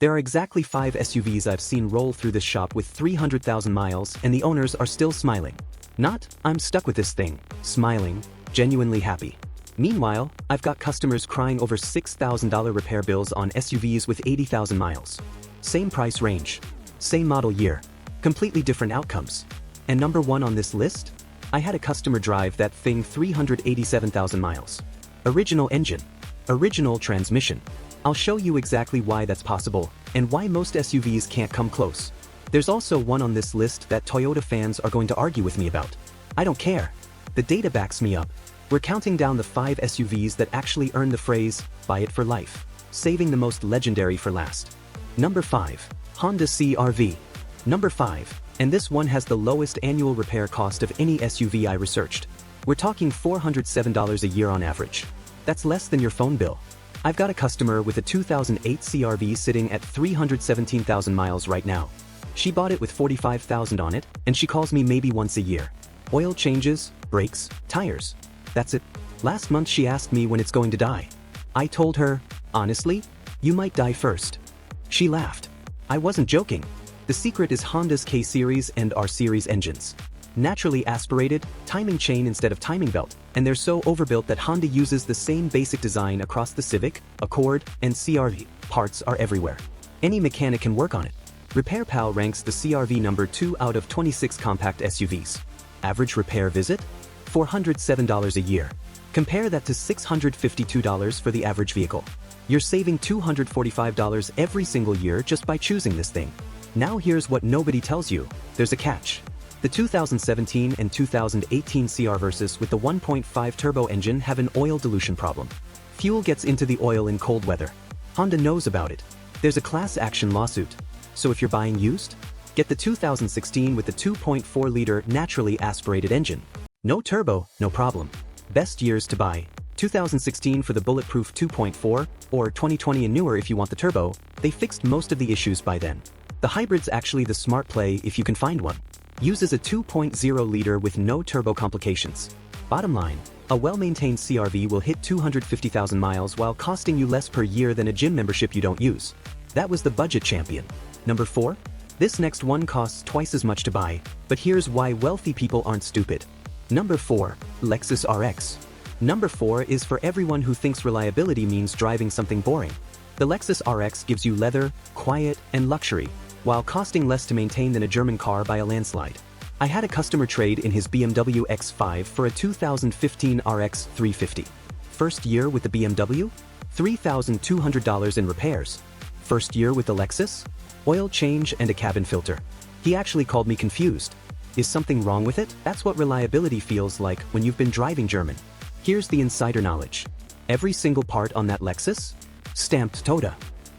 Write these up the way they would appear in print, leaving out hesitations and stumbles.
There are exactly 5 SUVs I've seen roll through this shop with 300,000 miles and the owners are still smiling. Not, I'm stuck with this thing, smiling, genuinely happy. Meanwhile, I've got customers crying over $6,000 repair bills on SUVs with 80,000 miles. Same price range, same model year, completely different outcomes. And number 1 on this list? I had a customer drive that thing 387,000 miles. Original engine, original transmission. I'll show you exactly why that's possible and why most SUVs can't come close. There's also one on this list that Toyota fans are going to argue with me about. I don't care. The data backs me up. We're counting down the 5 SUVs that actually earn the phrase, buy it for life, saving the most legendary for last. Number 5. Honda CR-V. Number 5. And this one has the lowest annual repair cost of any SUV I researched. We're talking $407 a year on average. That's less than your phone bill. I've got a customer with a 2008 CR-V sitting at 317,000 miles right now. She bought it with 45,000 on it, and she calls me maybe once a year. Oil changes, brakes, tires. That's it. Last month she asked me when it's going to die. I told her, honestly, you might die first. She laughed. I wasn't joking. The secret is Honda's K-Series and R-Series engines. Naturally aspirated, timing chain instead of timing belt, and they're so overbuilt that Honda uses the same basic design across the Civic, Accord, and CR-V. Parts are everywhere. Any mechanic can work on it. RepairPal ranks the CR-V number 2 out of 26 compact SUVs. Average repair visit? $407 a year. Compare that to $652 for the average vehicle. You're saving $245 every single year just by choosing this thing. Now here's what nobody tells you. There's a catch. The 2017 and 2018 CR Versus with the 1.5 turbo engine have an oil dilution problem. Fuel gets into the oil in cold weather. Honda knows about it. There's a class action lawsuit. So if you're buying used, get the 2016 with the 2.4-liter naturally aspirated engine. No turbo, no problem. Best years to buy: 2016 for the bulletproof 2.4, or 2020 and newer if you want the turbo. They fixed most of the issues by then. The hybrid's actually the smart play if you can find one. Uses a 2.0-liter with no turbo complications. Bottom line, a well-maintained CR-V will hit 250,000 miles while costing you less per year than a gym membership you don't use. That was the budget champion. Number 4? This next one costs twice as much to buy, but here's why wealthy people aren't stupid. Number 4. Lexus RX. Number 4 is for everyone who thinks reliability means driving something boring. The Lexus RX gives you leather, quiet, and luxury, while costing less to maintain than a German car by a landslide. I had a customer trade in his BMW X5 for a 2015 RX 350. First year with the BMW? $3,200 in repairs. First year with the Lexus? Oil change and a cabin filter. He actually called me confused. Is something wrong with it? That's what reliability feels like when you've been driving German. Here's the insider knowledge. Every single part on that Lexus? Stamped Toyota.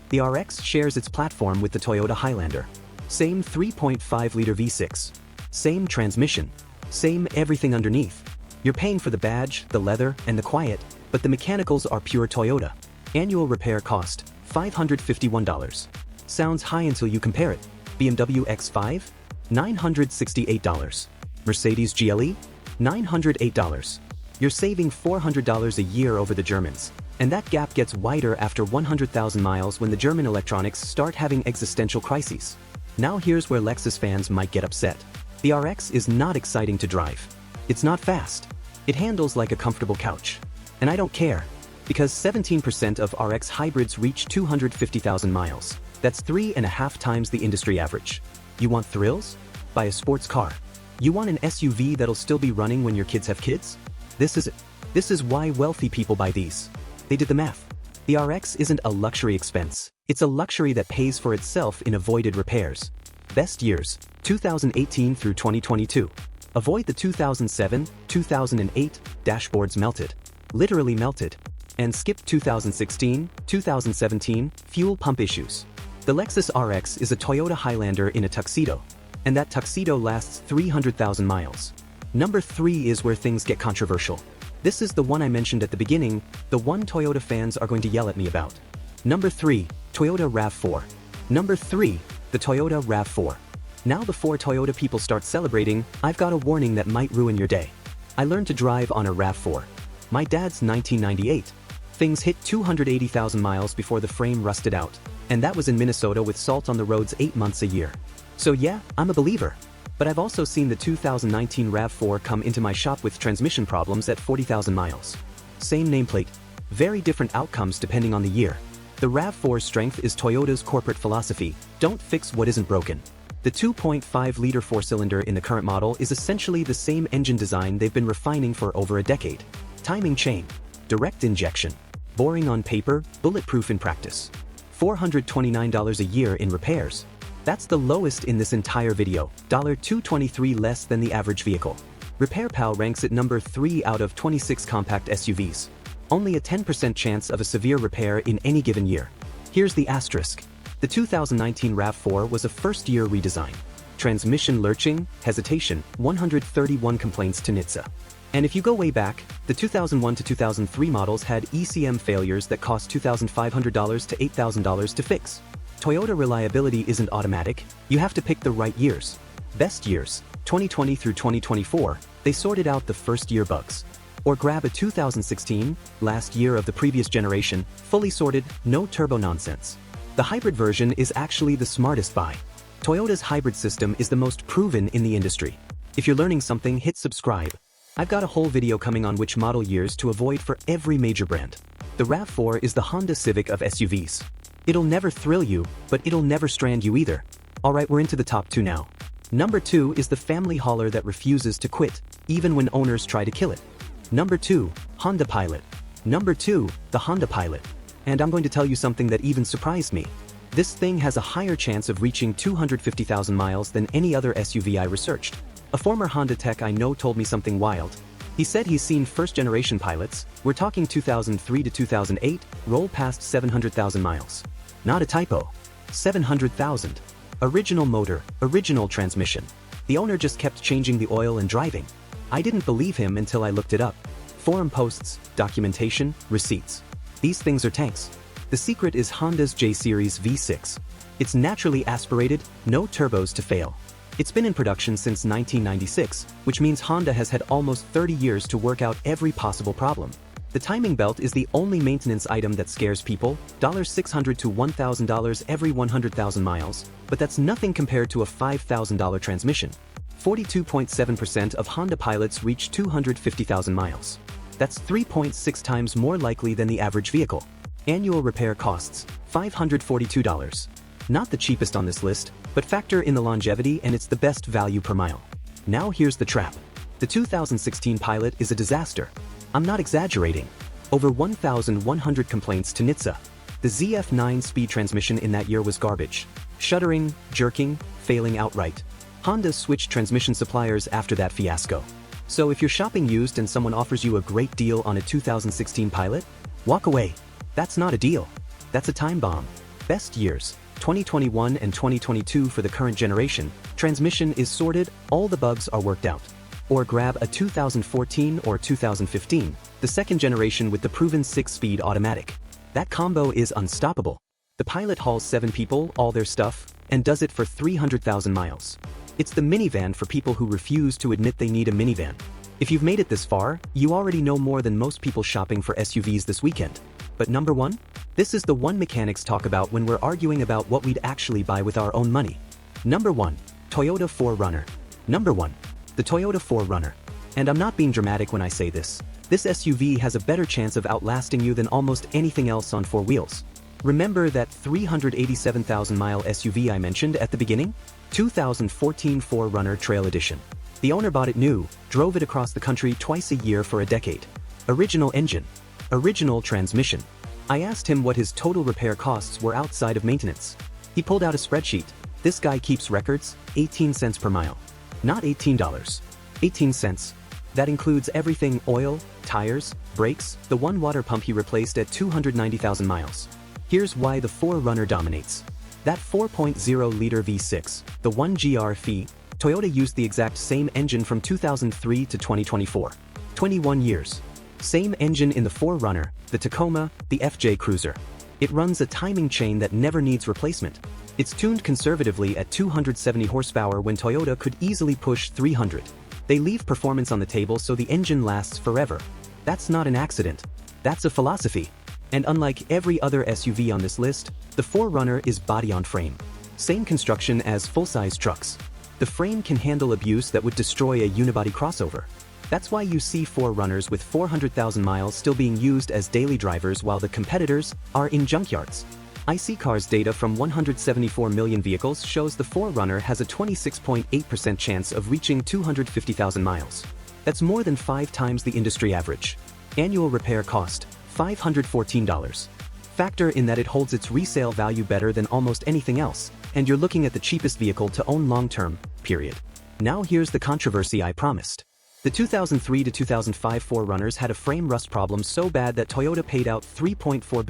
The RX shares its platform with the Toyota Highlander. Same 3.5-liter V6. Same transmission. Same everything underneath. You're paying for the badge, the leather, and the quiet, but the mechanicals are pure Toyota. Annual repair cost, $551. Sounds high until you compare it. BMW X5? $968. Mercedes GLE? $908. You're saving $400 a year over the Germans. And that gap gets wider after 100,000 miles when the German electronics start having existential crises. Now here's where Lexus fans might get upset. The RX is not exciting to drive. It's not fast. It handles like a comfortable couch. And I don't care, because 17% of RX hybrids reach 250,000 miles. That's 3.5 times the industry average. You want thrills? Buy a sports car. You want an SUV that'll still be running when your kids have kids? This is it. This is why wealthy people buy these. They did the math. The RX isn't a luxury expense. It's a luxury that pays for itself in avoided repairs. Best years, 2018 through 2022. Avoid the 2007, 2008, dashboards melted. Literally melted. And skip 2016, 2017, fuel pump issues. The Lexus RX is a Toyota Highlander in a tuxedo. And that tuxedo lasts 300,000 miles. Number 3 is where things get controversial. This is the one I mentioned at the beginning, the one Toyota fans are going to yell at me about. Number 3, Toyota RAV4. Number 3, the Toyota RAV4. Now before Toyota people start celebrating, I've got a warning that might ruin your day. I learned to drive on a RAV4. My dad's 1998. Things hit 280,000 miles before the frame rusted out. And that was in Minnesota with salt on the roads 8 months a year. So yeah, I'm a believer. But I've also seen the 2019 RAV4 come into my shop with transmission problems at 40,000 miles. Same nameplate. Very different outcomes depending on the year. The RAV4's strength is Toyota's corporate philosophy: don't fix what isn't broken. The 2.5-liter four-cylinder in the current model is essentially the same engine design they've been refining for over a decade. Timing chain. Direct injection. Boring on paper, bulletproof in practice. $429 a year in repairs. That's the lowest in this entire video, $223 less than the average vehicle. RepairPal ranks it number 3 out of 26 compact SUVs. Only a 10% chance of a severe repair in any given year. Here's the asterisk. The 2019 RAV4 was a first-year redesign. Transmission lurching, hesitation, 131 complaints to NHTSA. And if you go way back, the 2001 to 2003 models had ECM failures that cost $2,500 to $8,000 to fix. Toyota reliability isn't automatic, you have to pick the right years. Best years, 2020 through 2024, they sorted out the first-year bugs. Or grab a 2016, last year of the previous generation, fully sorted, no turbo nonsense. The hybrid version is actually the smartest buy. Toyota's hybrid system is the most proven in the industry. If you're learning something, hit subscribe. I've got a whole video coming on which model years to avoid for every major brand. The RAV4 is the Honda Civic of SUVs. It'll never thrill you, but it'll never strand you either. Alright, we're into the top 2 now. Number 2 is the family hauler that refuses to quit, even when owners try to kill it. Number 2, Honda Pilot. Number 2, the Honda Pilot. And I'm going to tell you something that even surprised me. This thing has a higher chance of reaching 250,000 miles than any other SUV I researched. A former Honda tech I know told me something wild. He said he's seen first-generation pilots, we're talking 2003 to 2008, roll past 700,000 miles. Not a typo. 700,000. Original motor, original transmission. The owner just kept changing the oil and driving. I didn't believe him until I looked it up. Forum posts, documentation, receipts. These things are tanks. The secret is Honda's J-Series V6. It's naturally aspirated, no turbos to fail. It's been in production since 1996, which means Honda has had almost 30 years to work out every possible problem. The timing belt is the only maintenance item that scares people, $600 to $1,000 every 100,000 miles, but that's nothing compared to a $5,000 transmission. 42.7% of Honda pilots reach 250,000 miles. That's 3.6 times more likely than the average vehicle. Annual repair costs, $542. Not the cheapest on this list, but factor in the longevity and it's the best value per mile. Now here's the trap. The 2016 Pilot is a disaster. I'm not exaggerating. Over 1,100 complaints to NHTSA. The ZF 9-speed transmission in that year was garbage. Shuddering, jerking, failing outright. Honda switched transmission suppliers after that fiasco. So if you're shopping used and someone offers you a great deal on a 2016 Pilot, walk away. That's not a deal. That's a time bomb. Best years, 2021 and 2022 for the current generation, transmission is sorted, all the bugs are worked out. Or grab a 2014 or 2015, the second generation with the proven 6-speed automatic. That combo is unstoppable. The Pilot hauls 7 people, all their stuff, and does it for 300,000 miles. It's the minivan for people who refuse to admit they need a minivan. If you've made it this far, you already know more than most people shopping for SUVs this weekend. But number 1? This is the one mechanics talk about when we're arguing about what we'd actually buy with our own money. Number 1. Toyota 4Runner. Number 1. The Toyota 4Runner. And I'm not being dramatic when I say this. This SUV has a better chance of outlasting you than almost anything else on 4 wheels. Remember that 387,000-mile SUV I mentioned at the beginning? 2014 4Runner Trail Edition. The owner bought it new, drove it across the country twice a year for a decade. Original engine. Original transmission. I asked him what his total repair costs were outside of maintenance. He pulled out a spreadsheet. This guy keeps records, 18 cents per mile. Not $18. 18 cents. That includes everything: oil, tires, brakes, the one water pump he replaced at 290,000 miles. Here's why the 4Runner dominates. That 4.0-liter V6, the 1GR FE, Toyota used the exact same engine from 2003 to 2024. 21 years. Same engine in the 4Runner, the Tacoma, the FJ Cruiser. It runs a timing chain that never needs replacement. It's tuned conservatively at 270 horsepower when Toyota could easily push 300. They leave performance on the table so the engine lasts forever. That's not an accident. That's a philosophy. And unlike every other SUV on this list, the 4Runner is body-on-frame. Same construction as full-size trucks. The frame can handle abuse that would destroy a unibody crossover. That's why you see 4Runners with 400,000 miles still being used as daily drivers while the competitors are in junkyards. iSeeCars data from 174 million vehicles shows the 4Runner has a 26.8% chance of reaching 250,000 miles. That's more than 5 times the industry average. Annual repair cost, $514. Factor in that it holds its resale value better than almost anything else, and you're looking at the cheapest vehicle to own long-term, period. Now here's the controversy I promised. The 2003 to 2005 4Runners had a frame rust problem so bad that Toyota paid out $3.4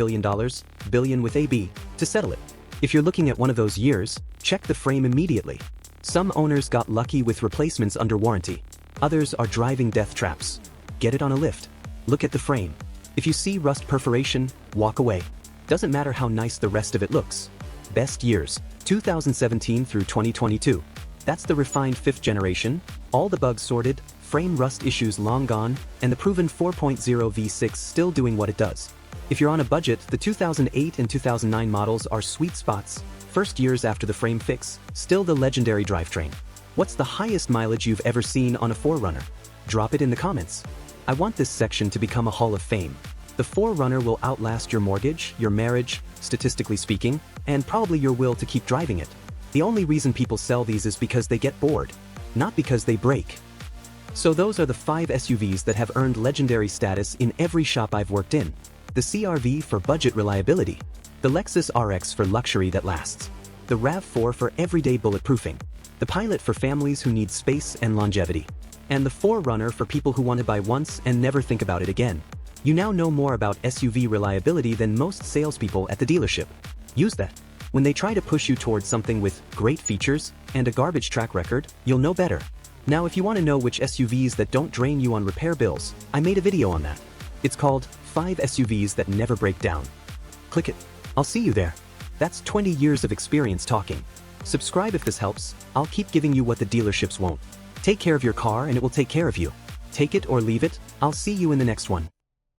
billion with AB, to settle it. If you're looking at one of those years, check the frame immediately. Some owners got lucky with replacements under warranty. Others are driving death traps. Get it on a lift. Look at the frame. If you see rust perforation, walk away. Doesn't matter how nice the rest of it looks. Best years, 2017 through 2022. That's the refined 5th generation, all the bugs sorted, frame rust issues long gone, and the proven 4.0 V6 still doing what it does. If you're on a budget, the 2008 and 2009 models are sweet spots. First years after the frame fix, still the legendary drivetrain. What's the highest mileage you've ever seen on a 4Runner? Drop it in the comments. I want this section to become a hall of fame. The 4Runner will outlast your mortgage, your marriage, statistically speaking, and probably your will to keep driving it. The only reason people sell these is because they get bored, not because they break. So those are the 5 SUVs that have earned legendary status in every shop I've worked in. The CR-V for budget reliability. The Lexus RX for luxury that lasts. The RAV4 for everyday bulletproofing. The Pilot for families who need space and longevity. And the 4Runner for people who want to buy once and never think about it again. You now know more about SUV reliability than most salespeople at the dealership. Use that. When they try to push you towards something with great features and a garbage track record, you'll know better. Now if you want to know which SUVs that don't drain you on repair bills, I made a video on that. It's called 5 SUVs that never break down. Click it. I'll see you there. That's 20 years of experience talking. Subscribe if this helps. I'll keep giving you what the dealerships won't. Take care of your car and it will take care of you. Take it or leave it. I'll see you in the next one.